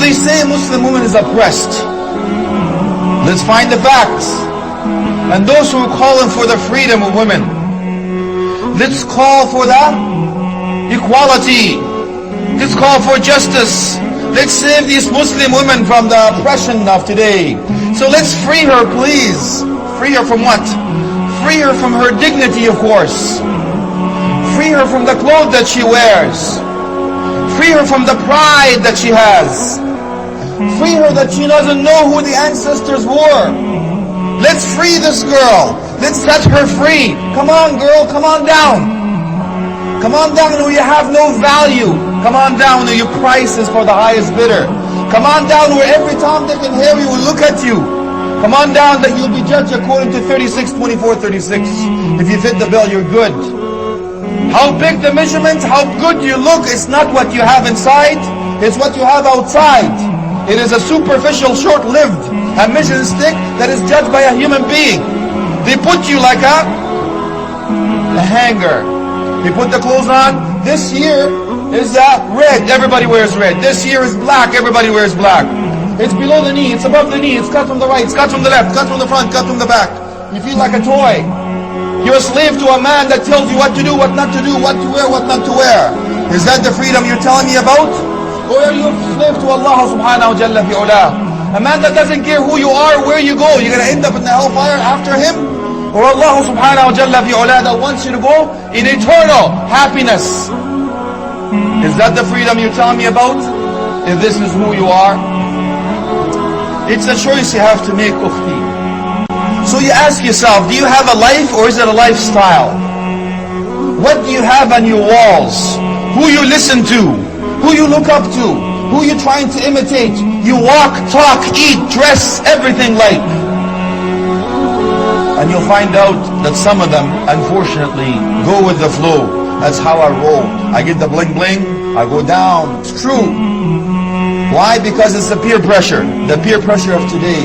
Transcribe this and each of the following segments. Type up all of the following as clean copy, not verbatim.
they say Muslim woman is oppressed. Let's find the facts. And those who are calling for the freedom of women, let's call for the equality. Let's call for justice. Let's save these Muslim women from the oppression of today. So let's free her, please. Free her from what? Free her from her dignity, of course. Free her from the clothes that she wears. Free her from the pride that she has. Free her that she doesn't know who the ancestors were. Let's free this girl. Let's set her free. Come on, girl, come on down. Come on down where you have no value. Come on down where your price is for the highest bidder. Come on down where every Tom, Dick, and Harry will look at you. Come on down that you'll be judged according to 36, 24, 36. If you fit the bill, you're good. How big the measurement, how good you look, it's not what you have inside, it's what you have outside. It is a superficial, short-lived measuring stick that is judged by a human being. They put you like a hanger. They put the clothes on. This year is red, everybody wears red. This year is black, everybody wears black. It's below the knee, it's above the knee, it's cut from the right, it's cut from the left, cut from the front, cut from the back. You feel like a toy. You're a slave to a man that tells you what to do, what not to do, what to wear, what not to wear. Is that the freedom you're telling me about? Or are you a slave to Allah subhanahu wa jalla fi'ulah? A man that doesn't care who you are, where you go, you're going to end up in the hellfire after him? Or Allah subhanahu wa jalla fi'ulah that wants you to go in eternal happiness? Is that the freedom you're telling me about? If this is who you are? It's a choice you have to make, ukhti. So you ask yourself, do you have a life or is it a lifestyle? What do you have on your walls? Who you listen to? Who you look up to? Who you trying to imitate? You walk, talk, eat, dress, everything like. And you'll find out that some of them, unfortunately, go with the flow. That's how I roll. I get the bling bling, I go down. It's true. Why? Because it's the peer pressure of today.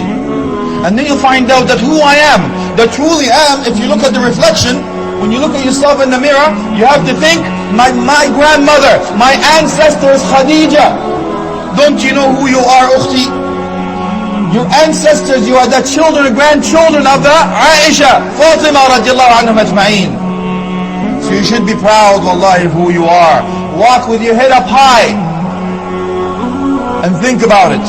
And then you'll find out that who I am, that truly am, if you look at the reflection, when you look at yourself in the mirror, you have to think, my grandmother, my ancestors, Khadija. Don't you know who you are, ukhti? Your ancestors, you are the children and grandchildren of the Aisha, Fatima radiallahu anhum ajma'een. So you should be proud, wallahi, of who you are. Walk with your head up high. And think about it.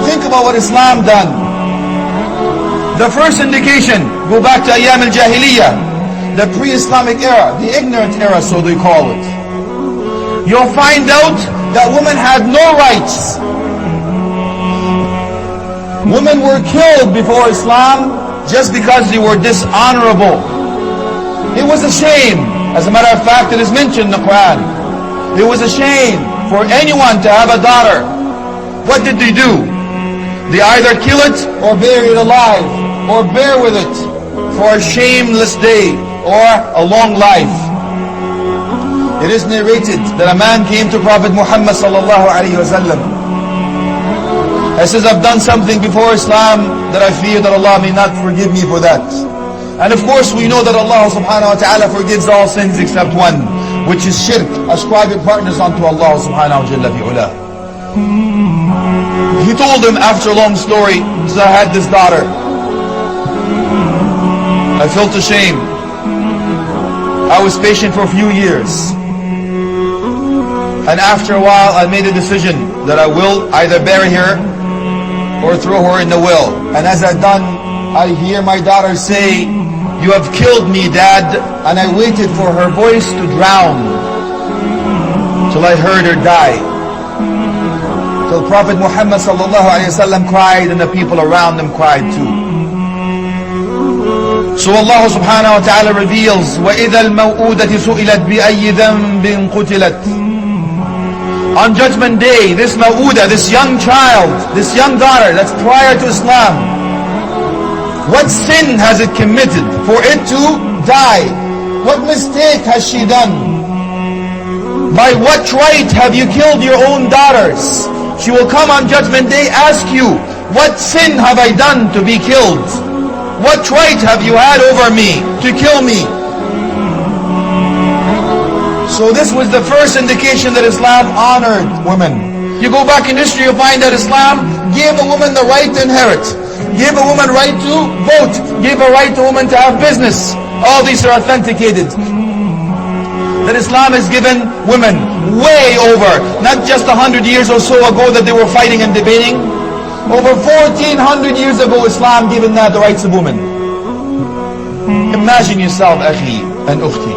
Think about what Islam done. The first indication, go back to Ayyam al-Jahiliyyah, the pre-Islamic era, the ignorant era, so they call it. You'll find out that women had no rights. Women were killed before Islam just because they were dishonorable. It was a shame. As a matter of fact, it is mentioned in the Quran. It was a shame for anyone to have a daughter. What did they do? They either kill it or bury it alive, or bear with it for a shameless day or a long life. It is narrated that a man came to Prophet Muhammad sallallahu alaihi wasallam. He says, I've done something before Islam that I fear that Allah may not forgive me for that. And of course we know that Allah subhanahu wa ta'ala forgives all sins except one, which is shirk, ascribing partners unto Allah subhanahu wa ta'ala. He told him after a long story, he said, I had this daughter. I felt ashamed. I was patient for a few years. And after a while I made a decision that I will either bury her or throw her in the well. And as I've done, I hear my daughter say, you have killed me, Dad. And I waited for her voice to drown till I heard her die. Till Prophet Muhammad sallallahu alayhi wa sallam cried and the people around him cried too. So Allah subhanahu wa ta'ala reveals, وَإِذَا الْمَوْءُودَةِ سُئِلَتْ بِأَيِّ ذَنْبٍ قُتِلَتْ. On Judgment Day, this maw'uda, this young child, this young daughter that's prior to Islam, what sin has it committed for it to die? What mistake has she done? By what right have you killed your own daughters? She will come on Judgment Day, ask you, what sin have I done to be killed? What right have you had over me to kill me? So this was the first indication that Islam honored women. You go back in history, you'll find that Islam gave a woman the right to inherit, gave a woman right to vote, gave a right to woman to have business. All these are authenticated. That Islam has given women way over, not just 100 years or so ago that they were fighting and debating. Over 1400 years ago, Islam given that the rights of women. Imagine yourself, akhi and ukhti.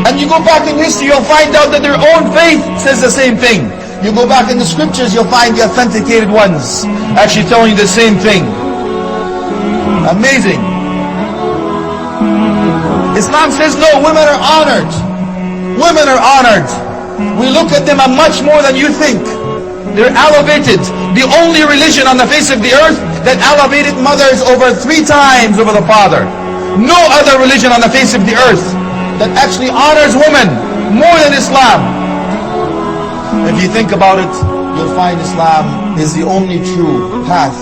And you go back in history, you'll find out that their own faith says the same thing. You go back in the scriptures, you'll find the authenticated ones actually telling you the same thing. Amazing. Islam says no, women are honored. Women are honored. We look at them as much more than you think. They're elevated. The only religion on the face of the earth that elevated mothers over 3 times over the father. No other religion on the face of the earth that actually honors women more than Islam. If you think about it, you'll find Islam is the only true path.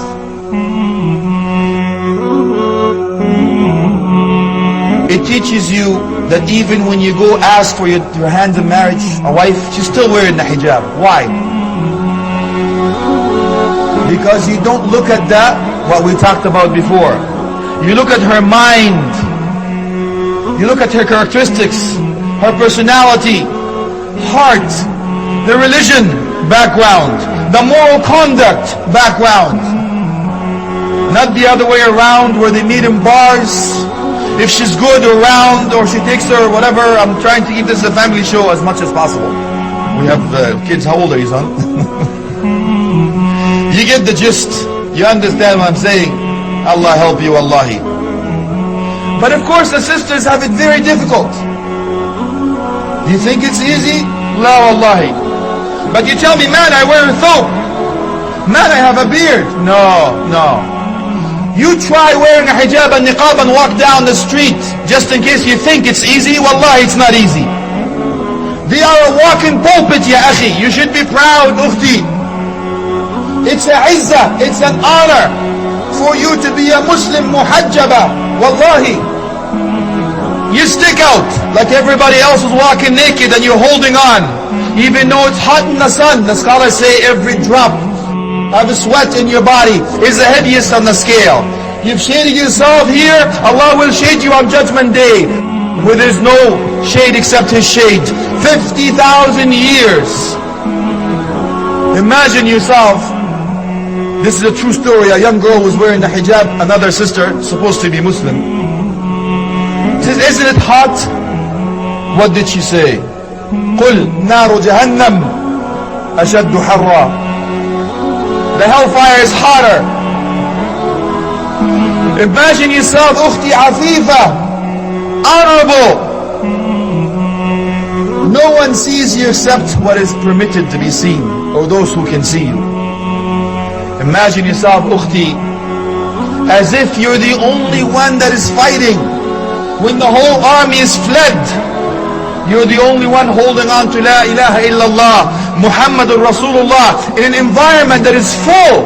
It teaches you that even when you go ask for your hand in marriage, a wife, she's still wearing the hijab. Why? Because you don't look at that, what we talked about before. You look at her mind. You look at her characteristics, her personality, heart, the religion background, the moral conduct background. Not the other way around where they meet in bars. If she's good or round or she takes her or whatever. I'm trying to keep this a family show as much as possible. We have kids. How old are you, son? You get the gist. You understand what I'm saying. Allah help you, Wallahi. But of course the sisters have it very difficult. You think it's easy? La wallahi. But you tell me, man, I wear a thobe. Man, I have a beard. No, no. You try wearing a hijab and niqab and walk down the street just in case you think it's easy. Wallahi, it's not easy. They are a walking pulpit, ya akhi. You should be proud, ukhti. It's a izzah, it's an honor for you to be a Muslim muhajjaba. Wallahi. You stick out like everybody else is walking naked and you're holding on. Even though it's hot in the sun, the scholars say every drop of sweat in your body is the heaviest on the scale. You've shaded yourself here, Allah will shade you on Judgment Day, where there's no shade except His shade. 50,000 years. Imagine yourself. This is a true story. A young girl was wearing the hijab, another sister, supposed to be Muslim. Says, isn't it hot? What did she say? قُلْ نَارُ جَهَنَّمْ أَشَدُّ حَرًّا. The hellfire is hotter. Imagine yourself, ukhti afifa, honorable. No one sees you except what is permitted to be seen, or those who can see you. Imagine yourself, ukhti, as if you're the only one that is fighting. When the whole army is fled, you're the only one holding on to La ilaha illallah, Muhammadur Rasulullah, in an environment that is full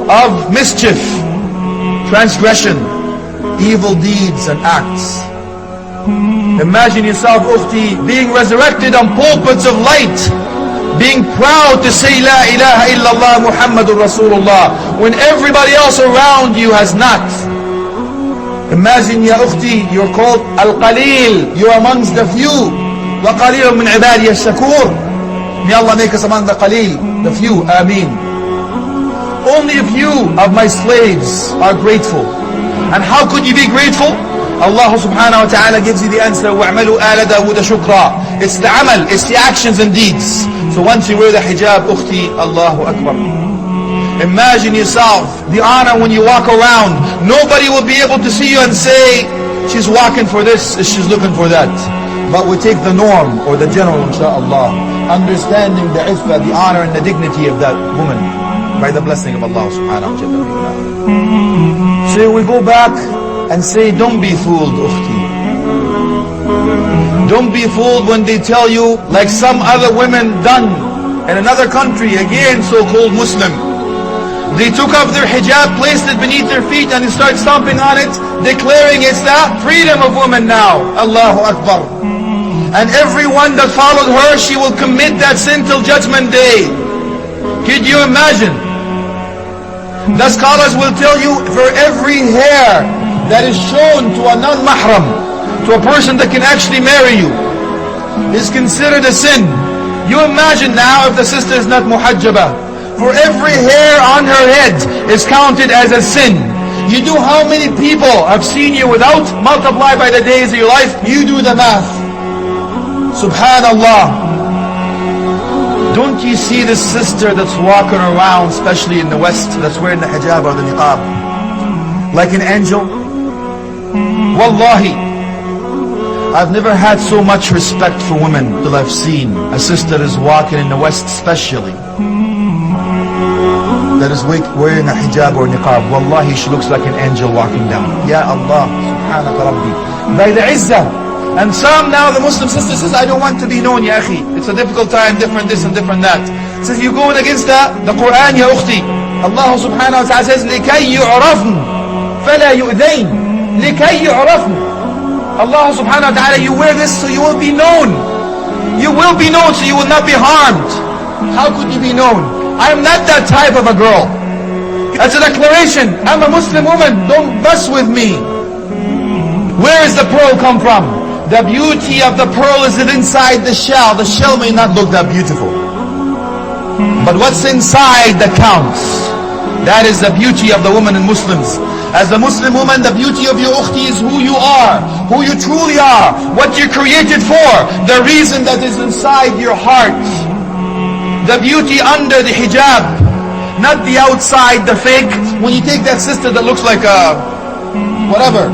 of mischief, transgression, evil deeds and acts. Imagine yourself, ukhti, being resurrected on pulpits of light, being proud to say La ilaha illallah, Muhammadur Rasulullah, when everybody else around you has not. Imagine, ya ukhti, you're called Al-Qalil, you're amongst the few. وَقَلِيلٌ مِّنْ عِبَادِيَ الشَّكُورِ. May Allah make us among the qaleel, the few, ameen. Only a few of my slaves are grateful. And how could you be grateful? Allah subhanahu wa ta'ala gives you the answer, وَعْمَلُوا آلَ دَاوُودَ شُكْرًا. It's the amal, it's the actions and deeds. So once you wear the hijab, ukhti, Allahu Akbar. Imagine yourself, the honor when you walk around. Nobody will be able to see you and say, she's walking for this, she's looking for that. But we take the norm or the general, inshaAllah, understanding the iffah, the honor and the dignity of that woman by the blessing of Allah subhanahu wa ta'ala. So we go back and say, don't be fooled, ukhti. Don't be fooled when they tell you, like some other women done in another country, again so-called Muslim. They took off their hijab, placed it beneath their feet and they start stomping on it, declaring it's the freedom of women now. Allahu Akbar. And everyone that followed her, she will commit that sin till Judgment Day. Could you imagine? The scholars will tell you, for every hair that is shown to a non-mahram, to a person that can actually marry you, is considered a sin. You imagine now if the sister is not muhajjaba, for every hair on her head is counted as a sin. You do how many people have seen you without? Multiply by the days of your life, you do the math. Subhanallah. Don't you see this sister that's walking around, especially in the West, that's wearing the hijab or the niqab, like an angel? Wallahi, I've never had so much respect for women till I've seen a sister is walking in the West especially, that is wearing a hijab or niqab. Wallahi, she looks like an angel walking down. Ya Allah, subhanaka rabbi. By the izzah. And some now, the Muslim sister says, I don't want to be known, ya akhi. It's a difficult time, different this and different that. Says, you're going against the Quran, ya ukhti. Allah subhanahu wa ta'ala says, لِكَيْ يُعْرَفْنَ فَلَا يُؤْذَيْنَ لِكَيْ يُعْرَفْنَ. Allah subhanahu wa ta'ala, you wear this so you will be known. You will be known so you will not be harmed. How could you be known? I am not that type of a girl. That's a declaration. I'm a Muslim woman. Don't mess with me. Where does the pearl come from? The beauty of the pearl is inside the shell. The shell may not look that beautiful, but what's inside that counts. That is the beauty of the woman in Muslims. As a Muslim woman, the beauty of your ukhti is who you are, who you truly are, what you're created for, the reason that is inside your heart. The beauty under the hijab, not the outside, the fake. When you take that sister that looks like a whatever,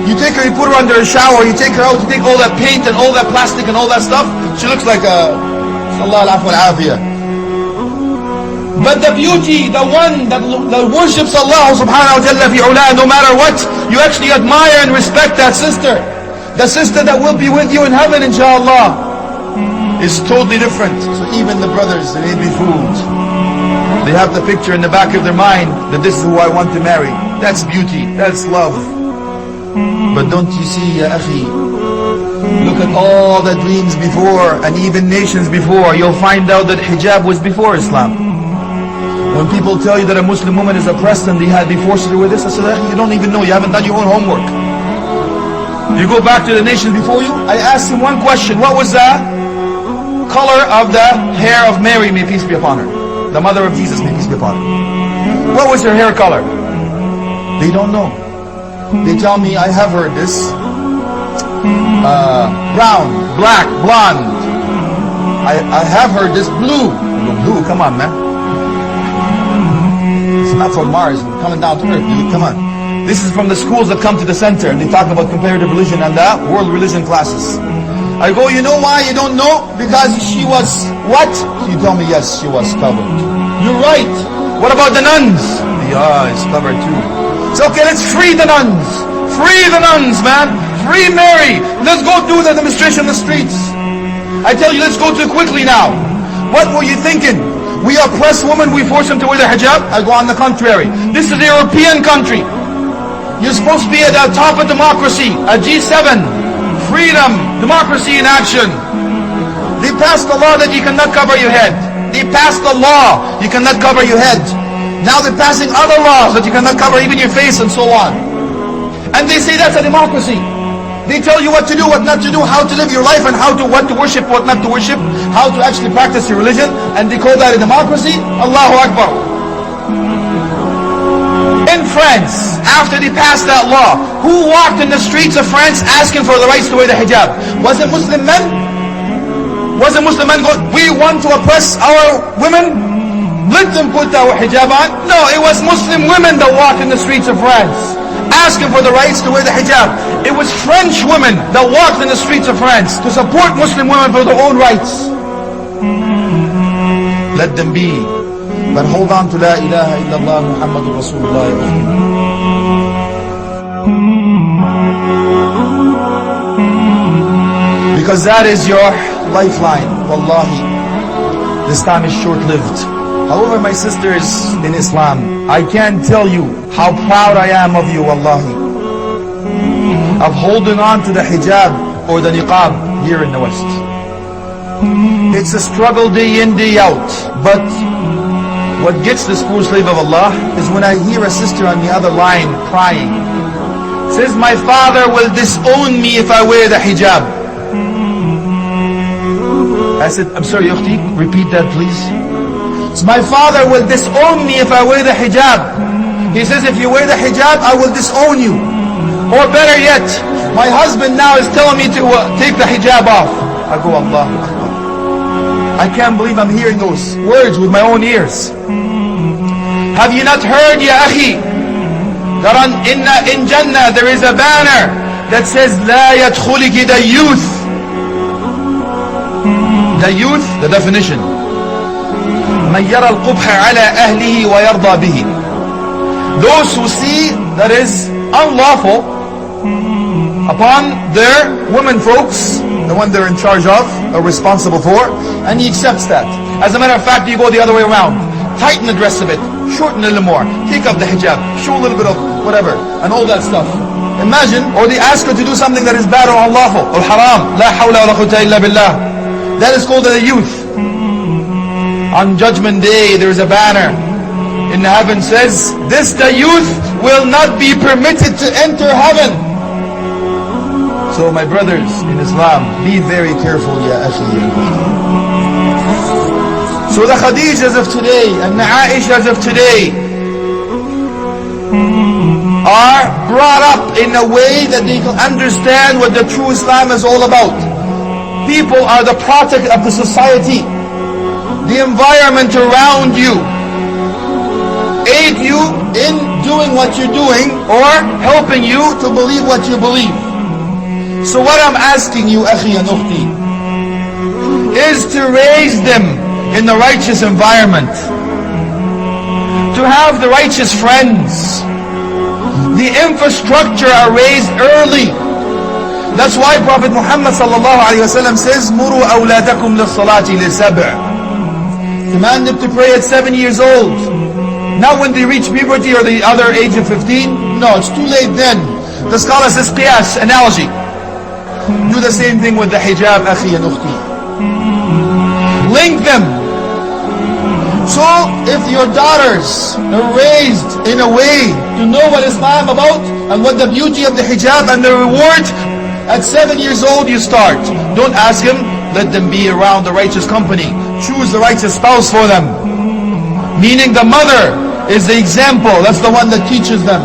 you take her, you put her under a shower, you take her out, you take all that paint and all that plastic and all that stuff, she looks like a sallallahu alaihi wa sallam. But the beauty, the one that worships Allah subhanahu wa ta'ala fi ula, no matter what, you actually admire and respect that sister. The sister that will be with you in heaven, inshallah, is totally different. So even the brothers, they may be fooled. They have the picture in the back of their mind that this is who I want to marry. That's beauty, that's love. But don't you see, ya akhi, look at all the dreams before and even nations before. You'll find out that hijab was before Islam. When people tell you that a Muslim woman is oppressed and they had been forced to wear this, I said, you don't even know, you haven't done your own homework. You go back to the nations before you. I asked him one question, what was the color of the hair of Mary, may peace be upon her, the mother of Jesus, may peace be upon her? What was her hair color? They don't know. They tell me, I have heard this, brown, black, blonde. I have heard this, blue. Blue, come on, man. It's not from Mars, we're coming down to earth, dude, come on. This is from the schools that come to the center and they talk about comparative religion and the world religion classes. I go, you know why you don't know? Because she was what? You tell me, yes, she was covered. You're right. What about the nuns? Yeah, it's covered too. So okay, let's free the nuns. Free the nuns, man. Free Mary. Let's go do the demonstration in the streets. I tell you, let's go to it quickly now. What were you thinking? We oppress women, we force them to wear the hijab? I go on the contrary. This is a European country. You're supposed to be at the top of democracy, a G7. Freedom, democracy in action. They passed the law that you cannot cover your head. They passed the law, you cannot cover your head. Now they're passing other laws that you cannot cover even your face and so on. And they say that's a democracy. They tell you what to do, what not to do, how to live your life and what to worship, what not to worship, how to actually practice your religion, and they call that a democracy. Allahu Akbar. In France, after they passed that law, who walked in the streets of France asking for the rights to wear the hijab? Was it Muslim men? Was it Muslim men going, we want to oppress our women? Let them put our hijab on. No, it was Muslim women that walked in the streets of France asking for the rights to wear the hijab. It was French women that walked in the streets of France to support Muslim women for their own rights. Let them be. But hold on to La ilaha illallah Muhammadur Rasulullah. Because that is your lifeline. Wallahi, this time is short-lived. However, my sisters in Islam, I can't tell you how proud I am of you, wallahi, of holding on to the hijab or the niqab here in the West. It's a struggle day in, day out. But what gets this poor slave of Allah is when I hear a sister on the other line crying. Says, my father will disown me if I wear the hijab. I said, I'm sorry, Ukhti, repeat that please. So my father will disown me if I wear the hijab. He says, if you wear the hijab, I will disown you. Or better yet, my husband now is telling me to take the hijab off. I go, Allah Akbar. I can't believe I'm hearing those words with my own ears. Have you not heard, ya akhi, that in Jannah there is a banner that says, La yadkhuliki the youth. The youth, the definition. Man yara al-qubha ala ahlihi wa yarda bihi. Those who see that is unlawful upon their women folks, the one they're in charge of or responsible for, and he accepts that. As a matter of fact, you go the other way around. Tighten the dress a bit, shorten it a little more, take up the hijab, show a little bit of whatever, and all that stuff. Imagine, or they ask her to do something that is bad or unlawful, or haram. La hawla wa la quwwata illa billah. That is called the youth. On Judgment Day, there is a banner in the heaven says, this the youth will not be permitted to enter heaven. So my brothers in Islam, be very careful, ya akhi. So the Khadijas of today and the Aishas of today are brought up in a way that they can understand what the true Islam is all about. People are the product of the society. The environment around you aid you in doing what you're doing or helping you to believe what you believe. So what I'm asking you, akhi and ukhti, is to raise them in the righteous environment, to have the righteous friends. The infrastructure are raised early. That's why Prophet Muhammad says, Muru awladakum lis-salati li-sab'. Command them to pray at 7 years old. Not when they reach puberty or the other age of 15. No, it's too late then. The scholar says qiyas, analogy. Do the same thing with the hijab, akhi and ukhti. Link them. So if your daughters are raised in a way to know what Islam about and what the beauty of the hijab and the reward, at 7 years old you start. Don't ask him, let them be around the righteous company. Choose the righteous spouse for them. Meaning the mother is the example, that's the one that teaches them.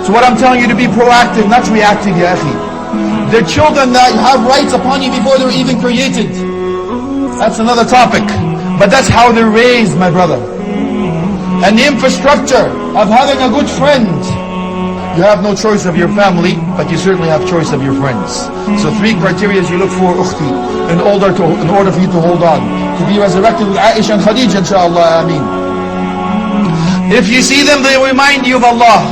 So what I'm telling you, to be proactive, not reactive, ya akhi. They're children that have rights upon you before they're even created. That's another topic. But that's how they're raised, my brother. And the infrastructure of having a good friend. You have no choice of your family, but you certainly have choice of your friends. So 3 criteria you look for, ukhti, in order for you to hold on. To be resurrected with Aisha and Khadija, inshaAllah, ameen. If you see them, they remind you of Allah.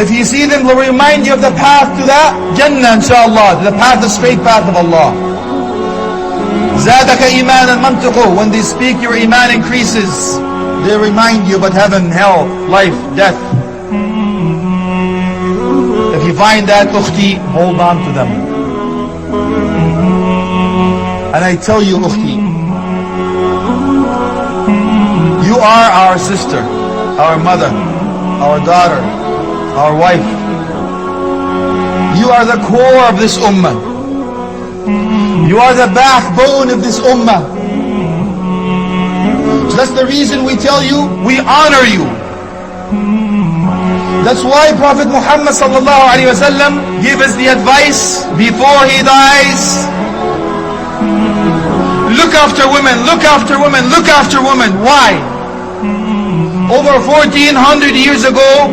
If you see them, they'll remind you of the path to the Jannah, inshaAllah, the path, the straight path of Allah. Zadaka iman and mantuqu. When they speak, your iman increases. They remind you about heaven, hell, life, death. If you find that, ukhti, hold on to them. And I tell you, ukhti, you are our sister, our mother, our daughter, our wife. You are the core of this ummah. You are the backbone of this ummah. So that's the reason we tell you, we honor you. That's why Prophet Muhammad ﷺ gave us the advice before he dies. Look after women, look after women, look after women. Why? Over 1400 years ago,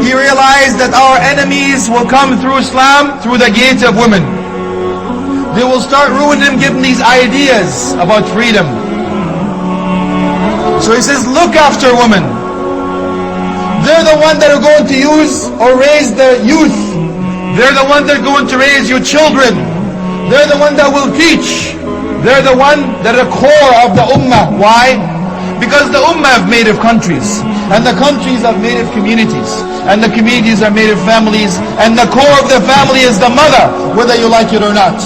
he realized that our enemies will come through Islam through the gate of women. They will start ruining them, giving these ideas about freedom. So he says, look after women. They're the one that are going to use or raise the youth. They're the one that are going to raise your children. They're the one that will teach. They're the one that are the core of the ummah. Why? Because the ummah have made of countries. And the countries have made of communities. And the communities are made of families. And the core of the family is the mother, whether you like it or not.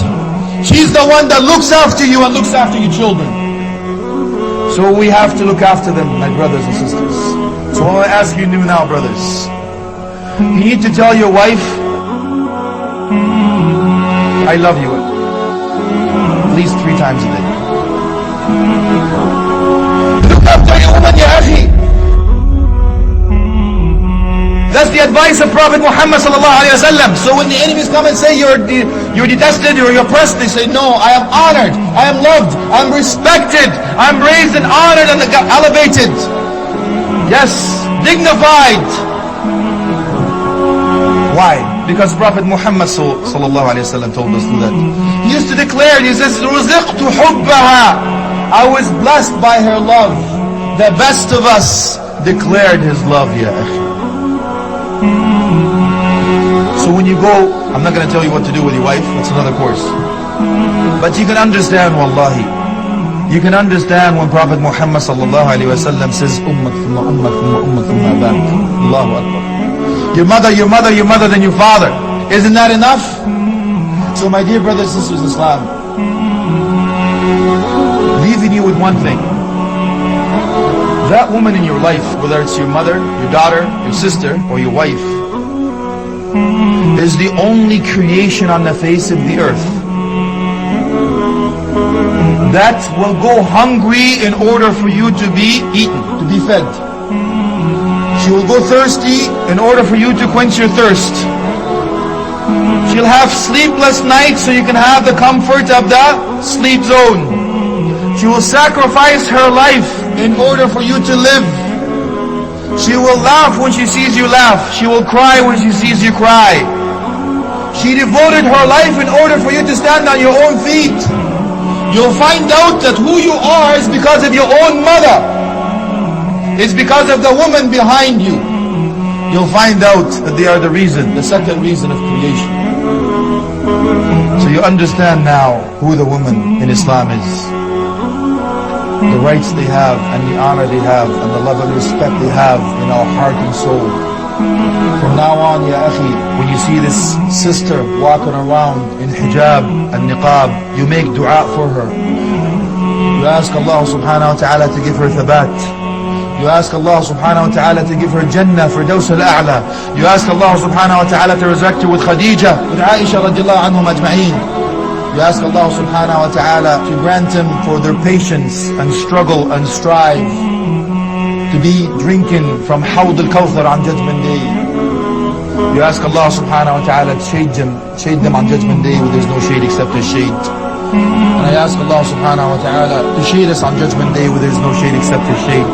She's the one that looks after you and looks after your children. So we have to look after them, my brothers and sisters. So I want to ask you now, brothers. You need to tell your wife, I love you, at least 3 times a day. Look after your woman, ya akhi. That's the advice of Prophet Muhammad sallallahu alaihi wasallam. So when the enemies come and say you're detested or you're oppressed, they say, no, I am honored, I am loved, I'm respected, I'm raised and honored and elevated. Yes, dignified. Why? Because Prophet Muhammad sallallahu alaihi wasallam told us to that. He used to declare, he says, رُزِقْتُ حُبَّهَا. I was blessed by her love. The best of us declared his love, ya akhi. So when you go, I'm not going to tell you what to do with your wife, that's another course. But you can understand, wallahi. You can understand when Prophet Muhammad sallallahu alaihi wasallam says, ummak thumma ummak thumma ummak thumma abak. Allahu Akbar. Your mother, your mother, your mother, then your father. Isn't that enough? So my dear brothers and sisters in Islam, leaving you with one thing. That woman in your life, whether it's your mother, your daughter, your sister, or your wife, is the only creation on the face of the earth that will go hungry in order for you to be eaten, to be fed. She will go thirsty in order for you to quench your thirst. She'll have sleepless nights so you can have the comfort of the sleep zone. She will sacrifice her life in order for you to live. She will laugh when she sees you laugh. She will cry when she sees you cry. She devoted her life in order for you to stand on your own feet. You'll find out that who you are is because of your own mother. It's because of the woman behind you. You'll find out that they are the reason, the second reason of creation. So you understand now who the woman in Islam is. The rights they have and the honor they have and the love and respect they have in our heart and soul. From now on, ya akhi, when you see this sister walking around in hijab and niqab, you make dua for her. You ask Allah subhanahu wa ta'ala to give her thabat. You ask Allah subhanahu wa ta'ala to give her Jannah, Firdaus al-A'la. You ask Allah subhanahu wa ta'ala to resurrect her with Khadija, with Aisha radiallahu anhum ajma'een. You ask Allah subhanahu wa ta'ala to grant them for their patience and struggle and strive to be drinking from Hawd al-Kawthar on Judgment Day. You ask Allah subhanahu wa ta'ala to shade them on Judgment Day where there's no shade except His shade. And I ask Allah subhanahu wa ta'ala to shade us on Judgment Day where there's no shade except His shade.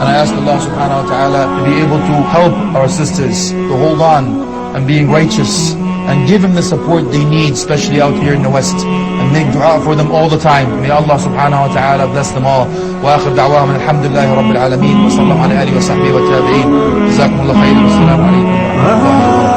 And I ask Allah subhanahu wa ta'ala to be able to help our sisters to hold on and being righteous and give them the support they need, especially out here in the West, and make dua for them all the time. May Allah subhanahu wa ta'ala bless them all. Wa akhir da'wahum alhamdulillahi rabbil alameen wa sallallahu ala alihi wa sahbihi wa tabi'een. Jazakumullah khairan. Wassalamu alaikum wa rahmatullahi wa barakatuh.